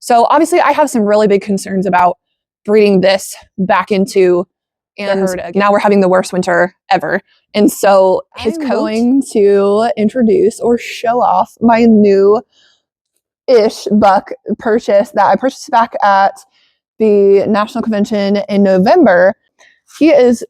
So obviously I have some really big concerns about breeding this back into the herd again. Now we're having the worst winter ever. And so his coat. I'm going to introduce or show off my new ish buck purchase that I purchased back at the National Convention in November. He is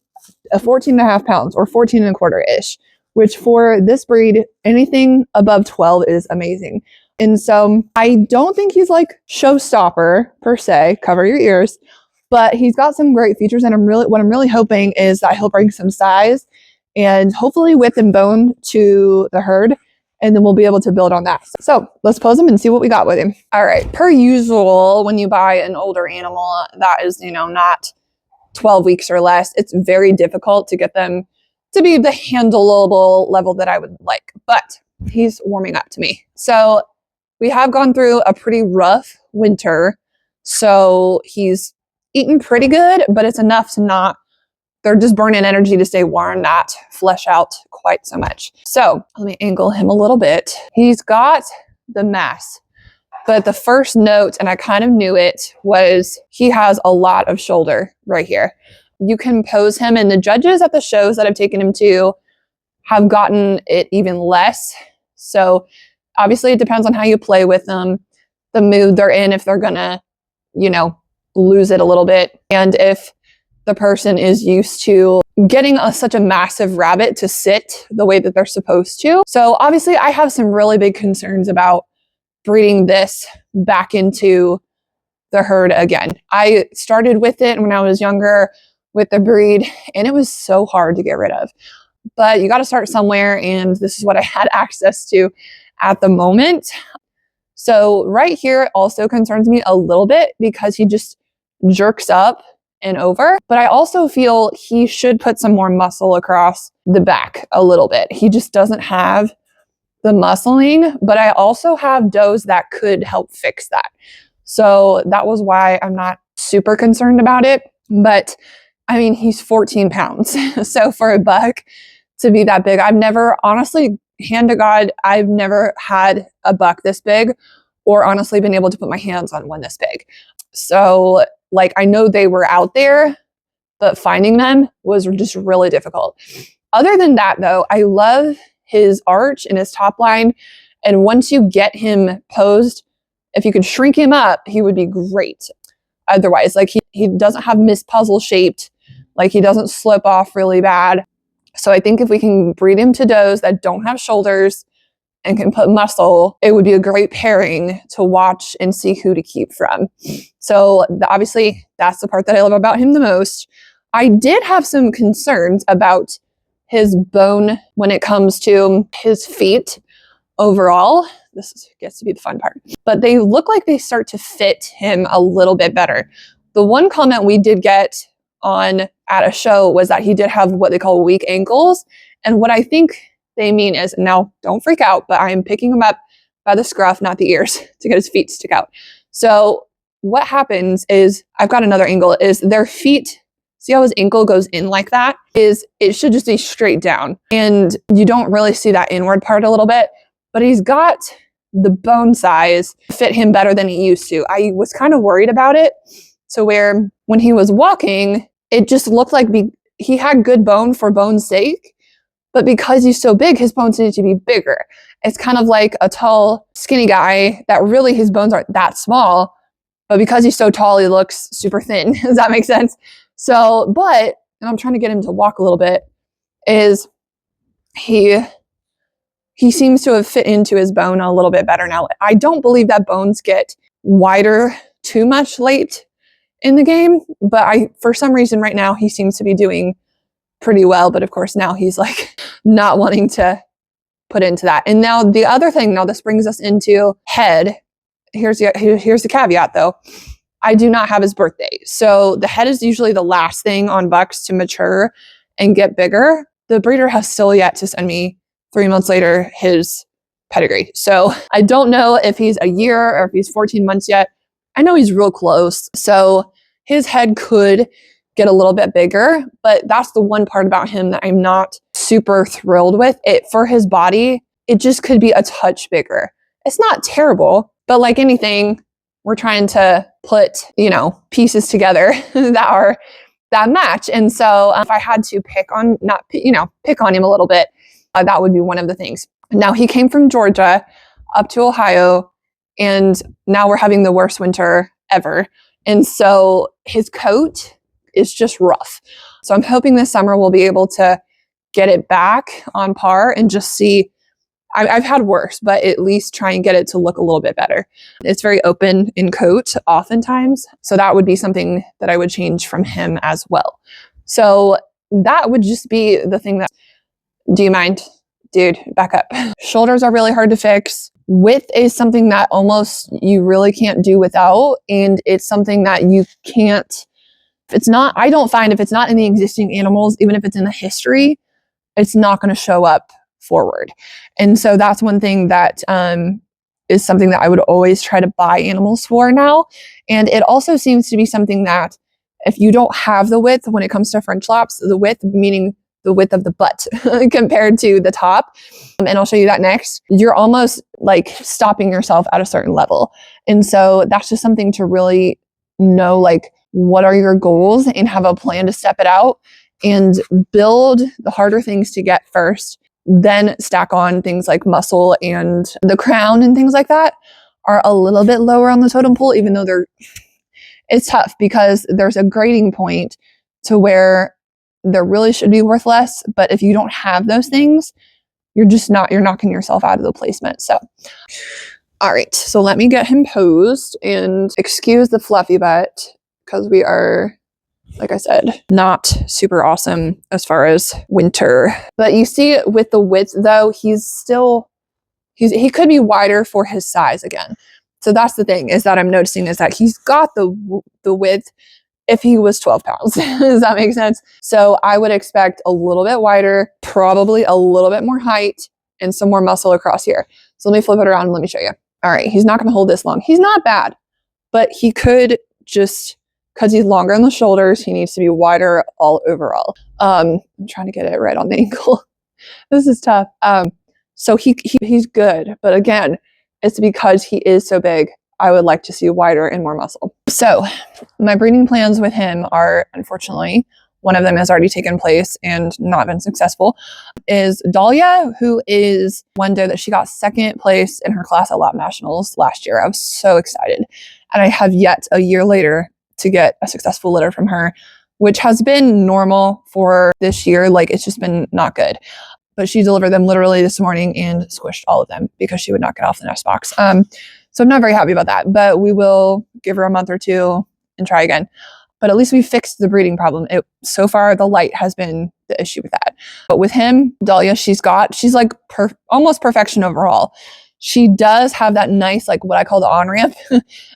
a 14.5 pounds or 14 and a quarter ish, which for this breed, anything above 12 is amazing. And so I don't think he's like showstopper per se, cover your ears, but he's got some great features. And what I'm really hoping is that he'll bring some size and hopefully width and bone to the herd. And then we'll be able to build on that. So let's pose him and see what we got with him. All right, per usual, when you buy an older animal that is, not 12 weeks or less, it's very difficult to get them to be the handleable level that I would like, but he's warming up to me. So we have gone through a pretty rough winter. So he's eaten pretty good, but it's enough to they're just burning energy to stay warm, not flesh out quite so much. So let me angle him a little bit. He's got the mass, but the first note, and I kind of knew it, was he has a lot of shoulder right here. You can pose him, and the judges at the shows that I've taken him to have gotten it even less. So obviously it depends on how you play with them, the mood they're in, if they're gonna, lose it a little bit. And if the person is used to getting such a massive rabbit to sit the way that they're supposed to. So obviously I have some really big concerns about breeding this back into the herd again. I started with it when I was younger with the breed, and it was so hard to get rid of. But you got to start somewhere, and this is what I had access to at the moment. So right here also concerns me a little bit because he just jerks up and over. But I also feel he should put some more muscle across the back a little bit. He just doesn't have the muscling, but I also have does that could help fix that. So that was why I'm not super concerned about it. But I mean, he's 14 pounds. So for a buck to be that big, I've never, honestly, hand to God, I've never had a buck this big or honestly been able to put my hands on one this big. So I know they were out there, but finding them was just really difficult. Other than that, though, I love his arch and his top line. And once you get him posed, if you could shrink him up, he would be great. Otherwise, he doesn't have mispuzzle shaped, he doesn't slip off really bad. So I think if we can breed him to does that don't have shoulders and can put muscle, it would be a great pairing to watch and see who to keep from. So obviously that's the part that I love about him the most. I did have some concerns about his bone when it comes to his feet overall. Gets to be the fun part, but they look like they start to fit him a little bit better. The one comment we did get on at a show was that he did have what they call weak ankles. And what I think they mean is, now don't freak out, but I am picking him up by the scruff, not the ears, to get his feet to stick out. So what happens is, I've got another angle, is their feet, see how his ankle goes in like that? It should just be straight down. And you don't really see that inward part a little bit, but he's got the bone size fit him better than he used to. I was kind of worried about it. So where when he was walking, it just looked like he had good bone for bone's sake, but because he's so big, his bones need to be bigger. It's kind of like a tall, skinny guy that really his bones aren't that small, but because he's so tall, he looks super thin. Does that make sense? So, and I'm trying to get him to walk a little bit, is he seems to have fit into his bone a little bit better now. I don't believe that bones get wider too much late in the game, but for some reason right now, he seems to be doing pretty well. But of course now he's not wanting to put into that. And now the other thing, this brings us into head. Here's the caveat though. I do not have his birthday. So the head is usually the last thing on bucks to mature and get bigger. The breeder has still yet to send me 3 months later his pedigree. So I don't know if he's a year or if he's 14 months yet. I know he's real close. So his head could get a little bit bigger, but that's the one part about him that I'm not super thrilled with. For his body, it just could be a touch bigger. It's not terrible, but like anything, we're trying to put, you know, pieces together that match. And so if I had to pick on him a little bit, that would be one of the things. Now he came from Georgia up to Ohio, and now we're having the worst winter ever. And so his coat is just rough. So I'm hoping this summer we'll be able to get it back on par and just see. I've had worse, but at least try and get it to look a little bit better. It's very open in coat oftentimes. So that would be something that I would change from him as well. So that would just be the thing that, do you mind? Dude, back up. Shoulders are really hard to fix. Width is something that almost you really can't do without. And it's something that you can't, I don't find if it's not in the existing animals, even if it's in the history, it's not going to show up forward. And so that's one thing that is something that I would always try to buy animals for now. And it also seems to be something that if you don't have the width when it comes to French Lops, the width meaning the width of the butt compared to the top, and I'll show you that next, you're almost like stopping yourself at a certain level. And so that's just something to really know, like, what are your goals and have a plan to step it out and build the harder things to get first, then stack on things like muscle, and the crown and things like that are a little bit lower on the totem pole, even though it's tough because there's a grading point to where there really should be worth less. But if you don't have those things, you're knocking yourself out of the placement. So, all right, so let me get him posed, and excuse the fluffy butt because we are, like I said, not super awesome as far as winter. But you see with the width though, he could be wider for his size again. So that's the thing is that I'm noticing is that he's got the width if he was 12 pounds. Does that make sense? So I would expect a little bit wider, probably a little bit more height, and some more muscle across here. So let me flip it around and let me show you. All right, he's not going to hold this long. He's not bad, but he could just, because he's longer on the shoulders, he needs to be wider all overall. I'm trying to get it right on the ankle. This is tough. So he's good, but again, it's because he is so big. I would like to see wider and more muscle. So my breeding plans with him are, unfortunately, one of them has already taken place and not been successful, is Dahlia, who is one doe that she got second place in her class at ARBA Nationals last year. I was so excited. And I have yet a year later to get a successful litter from her, which has been normal for this year. Like, it's just been not good. But she delivered them literally this morning and squished all of them because she would not get off the nest box. So I'm not very happy about that, but we will give her a month or two and try again. But at least we fixed the breeding problem. So far, the light has been the issue with that. But with him, Dahlia, she's like almost perfection overall. She does have that nice, like what I call the on-ramp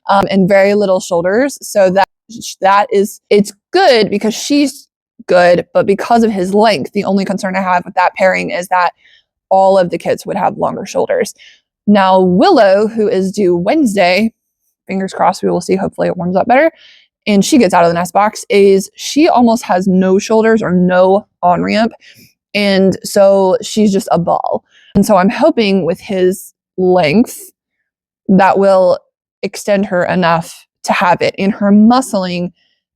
and very little shoulders. So it's good because she's good, but because of his length, the only concern I have with that pairing is that all of the kids would have longer shoulders. Now, Willow, who is due Wednesday, fingers crossed, we will see, hopefully it warms up better, and she gets out of the nest box, she almost has no shoulders or no on-ramp, and so she's just a ball. And so I'm hoping with his length, that will extend her enough to have it, and her muscling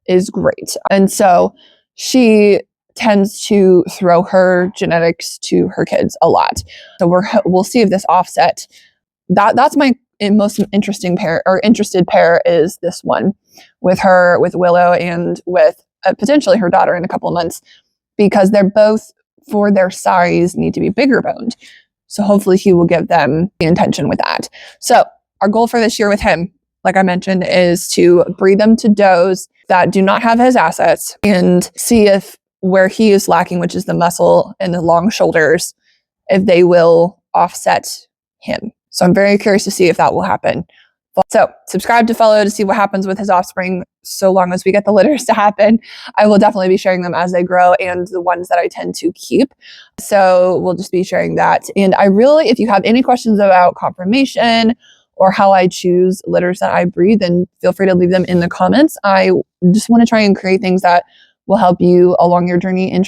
is great. And so she tends to throw her genetics to her kids a lot. So we'll see if this offset. That's my most interesting pair, or interested pair, is this one with Willow and with potentially her daughter in a couple of months, because they're both, for their size, need to be bigger boned. So hopefully he will give them the intention with that. So our goal for this year with him, like I mentioned, is to breed them to does that do not have his assets and see if where he is lacking, which is the muscle and the long shoulders, if they will offset him. So I'm very curious to see if that will happen. So subscribe to follow to see what happens with his offspring. So long as we get the litters to happen, I will definitely be sharing them as they grow, and the ones that I tend to keep. So we'll just be sharing that. And if you have any questions about confirmation or how I choose litters that I breed, then feel free to leave them in the comments. I just want to try and create things that will help you along your journey in